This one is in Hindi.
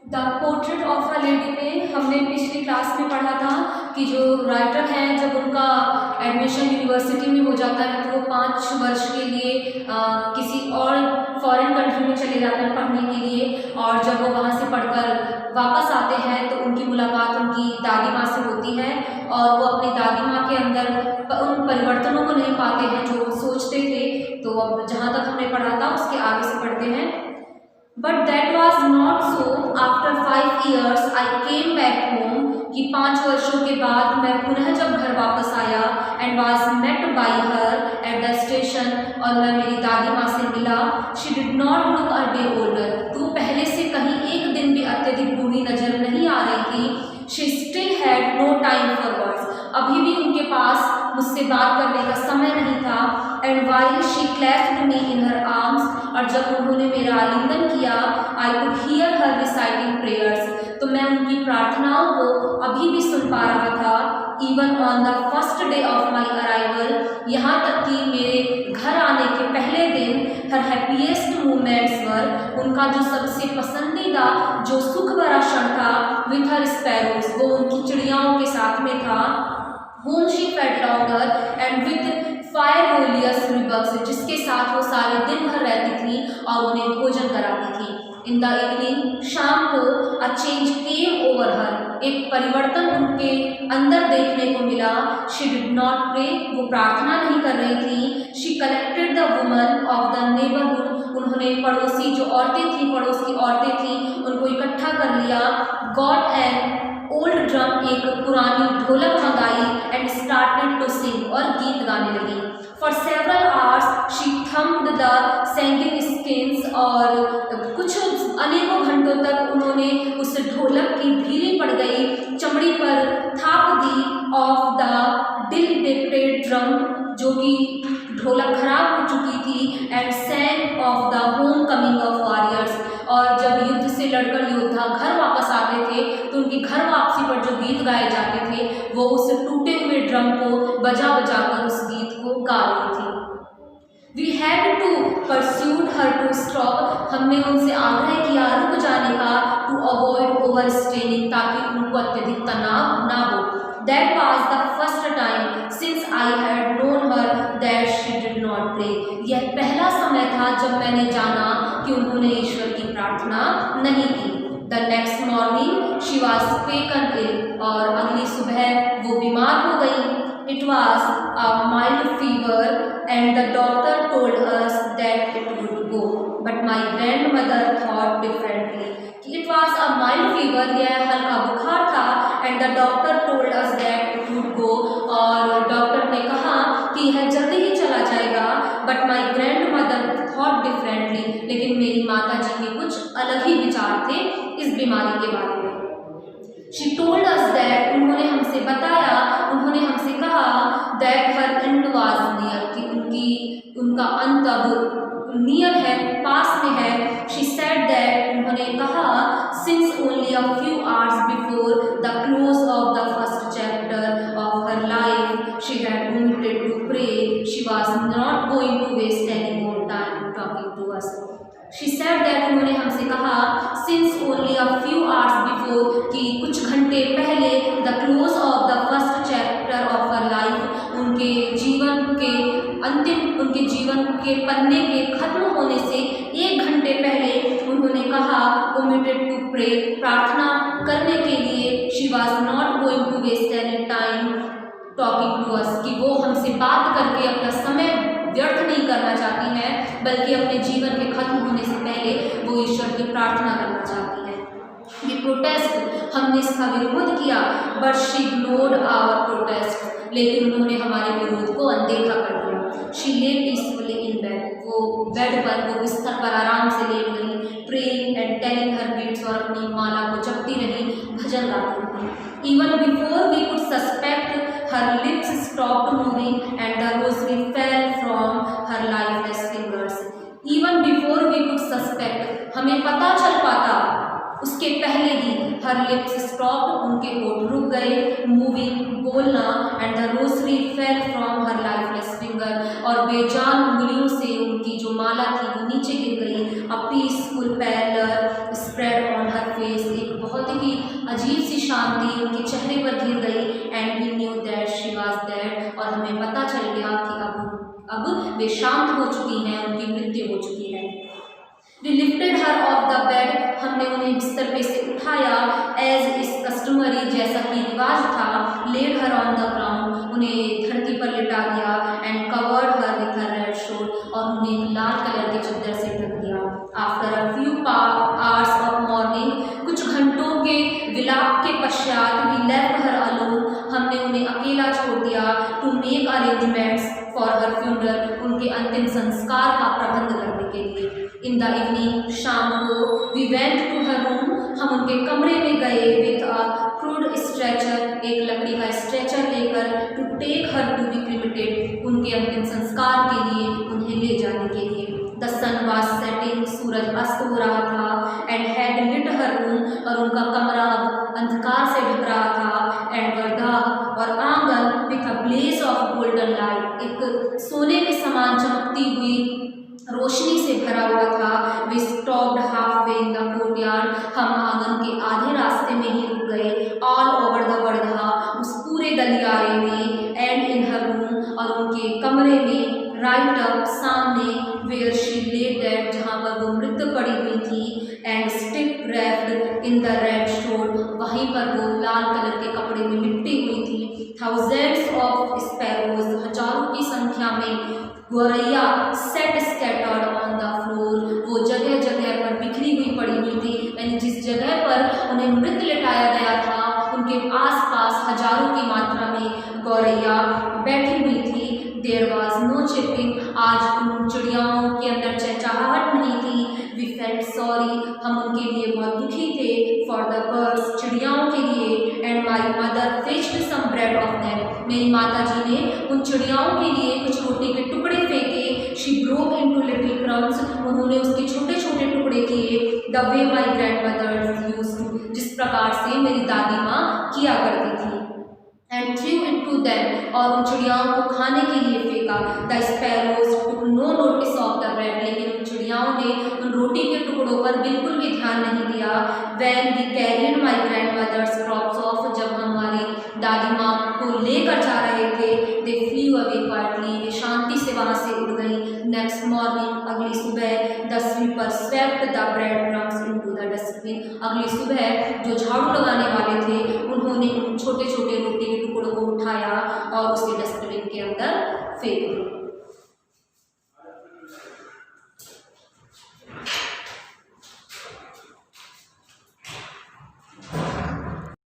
The portrait of a lady में हमने पिछली क्लास में पढ़ा था कि जो राइटर हैं जब उनका एडमिशन यूनिवर्सिटी में हो जाता है तो वो 5 वर्ष के लिए किसी और फॉरेन कंट्री में चले जाते हैं पढ़ने के लिए, और जब वो वहाँ से पढ़कर वापस आते हैं तो उनकी मुलाकात उनकी दादी माँ से होती है और वो अपनी दादी माँ के अंदर उन परिवर्तनों को नहीं पाते हैं जो वो सोचते थे। तो अब जहाँ तक हमने पढ़ा था उसके आगे से पढ़ते हैं। But that was not so after 5 years I came back home, कि 5 वर्षों के बाद मैं पुनः जब घर वापस आया and was met by her at the station, और मैं मेरी दादी माँ से मिला। She did not look a day older, तो पहले से कहीं एक दिन भी अत्यधिक बूढ़ी नजर नहीं आ रही थी। She still had no time for words, अभी भी उनके पास मुझसे बात करने का समय नहीं था। And while she clapped me in her arms, और जब उन्होंने मेरा आलिंगन किया, I could hear her reciting prayers, तो मैं उनकी प्रार्थनाओं को अभी भी सुन पा रहा था। Even on the first day of my arrival, यहाँ तक कि मेरे घर आने के पहले दिन, हर हैप्पीएस्ट मोमेंट्स वर, उनका जो सबसे पसंदीदा जो सुख भरा क्षण था, विथ हर स्पैरोज, वो उनकी चिड़ियाओं के साथ में था। whom she fed longer and with firefolious ribucks, जिसके साथ वो सारे दिन भर रहती थी और उन्हें भोजन कराती थी। इन द इवनिंग, शाम को, अ चेंज केम ओवर हर, एक परिवर्तन उनके अंदर देखने को मिला। शी डिड नॉट प्रे, वो प्रार्थना नहीं कर रही थी। She collected the woman of the neighbourhood, उन्होंने पड़ोसी जो औरतें थी, पड़ोस की औरतें थी, उनको इकट्ठा कर लिया। गॉट एन ओल्ड ड्रम, एक पुरानी ढोलक मंगाई, एंड स्टार्टेड टू सिंग, और गीत गाने लगी। For several hours she thumped the singing skins, और कुछ अनेकों घंटों तक उन्होंने उस ढोलक की ढीली पड़ गई चमड़ी पर थाप दी ऑफ द डिलडेटेड ड्रम, जो कि ढोलक खराब हो चुकी थी। And सैंग of the home coming of warriors, और जब युद्ध से लड़कर योद्धा घर वापस आते थे तो उनकी घर वापसी पर जो गीत गाए जाते थे वो उस टूटे हुए ड्रम को बजा बजा कर उस गीत को गा रही थी। We had to persuade her to stop, हमने उनसे आग्रह किया रुक जाने का, टू अवॉइड ओवर स्ट्रेनिंग, ताकि उनको अत्यधिक तनाव ना हो। That was the first time since I had known her that she did not pray, यह पहला समय था जब मैंने जाना कि उन्होंने ईश्वर की प्रार्थना नहीं की। The next morning she was taken ill, और अगली सुबह वो बीमार हो गई। It was a mild fever and the doctor told us that it would go, but my grandmother thought differently. It was a mild fever, यह हल्का बुखार था, and the doctor told us that it would go, और डॉक्टर ने कहा कि यह जल्दी ही चला जाएगा। but my grandmother thought differently, लेकिन मेरी माता जी के कुछ अलग ही विचार थे इस बीमारी के बारे में। She told us that, उन्होंने हमसे बताया, उन्होंने हमसे कहा that her end was near, कि उनका अंत अब नियर है, पास में है। She said that, उन्होंने कहा since only a few hours before the close of the first chapter of her life she had omitted to pray, she was not going to waste any more time talking to us. She said that, उन्होंने हमसे कहा since only a few hours before, कि कुछ घंटे पहले, the close of the first chapter of her life, उनके जीवन के पन्ने के खत्म होने से 1 घंटे पहले उन्होंने कहा omitted to pray, प्रार्थना करने के लिए, she was not going to waste any time talking to us, कि वो हमसे बात करके अपना समय व्यर्थ नहीं करना चाहती हैं, बल्कि अपने जीवन के खत्म होने से पहले वो ईश्वर की प्रार्थना करना चाहती हैं। ये प्रोटेस्ट, हमने इसका विरोध किया, but she ignored our protest, लेकिन उन्होंने हमारे विरोध को अनदेखा कर दिया। She lay peacefully in bed, वो बेड पर, वो बिस्तर पर आराम से लेट गई। Praying and telling her beads, और अपनी माला को जपती रही, भजन गाती रही। Even before we could suspect, her lips stopped moving and the rosary fell from her lifeless fingers. Even before we could suspect, हमें पता चल पाता उसके पहले ही, her lips stopped, उनके होठ रुक गए, moving, बोलना, and the rosary fell from her lifeless finger, और बेजान उंगलियों से उनकी जो माला थी वो नीचे गिर गई। A peaceful pallor spread on her face, अजीब सी शांति उनके चेहरे पर घिर गई। And we knew that she was dead, और हमें पता चल गया कि अब वे शांत हो चुकी हैं, उनकी मृत्यु हो चुकी है। We lifted her off the bed, हमने उन्हें बिस्तर पे से उठाया। एज इज कस्टमरी, जैसा कि रिवाज था। Laid her on the ground, उन्हें धरती पर लिटा दिया। And covered her with a red shawl, और उन्हें लाल कलर के चादर से ढक दिया। After a few hours of morning, कुछ घंटों के विलाप के पश्चात, वी लेफ्ट हर अलोन, हमने उन्हें अकेला छोड़ दिया। To make arrangements for her funeral, उनके अंतिम संस्कार का प्रबंध करने के लिए। इन द इवनिंग, शाम को, we went to her room, हम उनके कमरे में गए। विथ अ क्रूड स्ट्रेचर, एक लकड़ी का स्ट्रेचर लेकर। To take her to be cremated, उनके अंतिम संस्कार के लिए, उन्हें ले जाने के लिए। द सन वाज सेटिंग, सूरज अस्त हो रहा था। And had lit her room, और उनका कमरा अब अंधकार से ढक रहा था। एंड वर्दा, और आंगन, with a blaze of golden light, एक सोने के समान चमकती हुई रोशनी से भरा हुआ था। We stopped halfway in the courtyard, हम आंगन के आधे रास्ते में ही रुक गए। ऑल ओवर द वर्धा, उस पूरे गलियारे में। एंड इन हर रूम, और उनके कमरे में। राइट अप, सामने। वेयर शी ले डेड, जहाँ पर वो मृत पड़ी हुई थी। And still wrapped in the red shawl, वहीं पर वो लाल कलर के कपड़े में लिपटी हुई थी। थाउजेंड्स ऑफ स्पैरोज, हजारों की संख्या में गौरैया set scattered on the floor, वो जगह जगह पर बिखरी हुई पड़ी हुई थी। यानी जिस जगह पर उन्हें मृत लिटाया गया था, उनके आसपास हजारों की मात्रा में गौरैया बैठी हुई थी। देयर वॉज नो चिपिंग, आज उन चिड़ियाओं के अंदर चहचहाहट नहीं थी। वी फेल्ट सॉरी, हम उनके लिए बहुत दुखी थे। फॉर द बर्ड्स, चिड़ियाओं के लिए। And my mother fished some bread off them, मेरी माता जी ने उन चिड़ियाओं के लिए कुछ रोटी के टुकड़े फेंके। She broke into little crumbs, उन्होंने उसके छोटे छोटे टुकड़े किए। The way my grandmother used to, जिस प्रकार से मेरी दादी माँ किया करती थी। एंड थ्रू इनटू देम, और उन चिड़ियाओं को खाने के लिए फेंका। The sparrows took no notice of the bread, लेकिन उन चिड़ियाओं ने उन रोटी के टुकड़ों पर बिल्कुल भी ध्यान नहीं दिया। When we carried my grandmother's corpse off, जब हमारी दादी माँ को लेकर जा रहे थे। दे फ्लू अवे क्वाइटली, वे शांति से वहाँ से उड़ गई। नेक्स्ट मॉर्निंग, अगली सुबह, the sweeper swept the bread crumbs into the dustbin, अगली सुबह जो झाड़ू लगाने वाले थे, उन्होंने उन छोटे छोटे रोटी के टुकड़ों को उठाया और उसे डस्टबिन के अंदर फेंक दिया।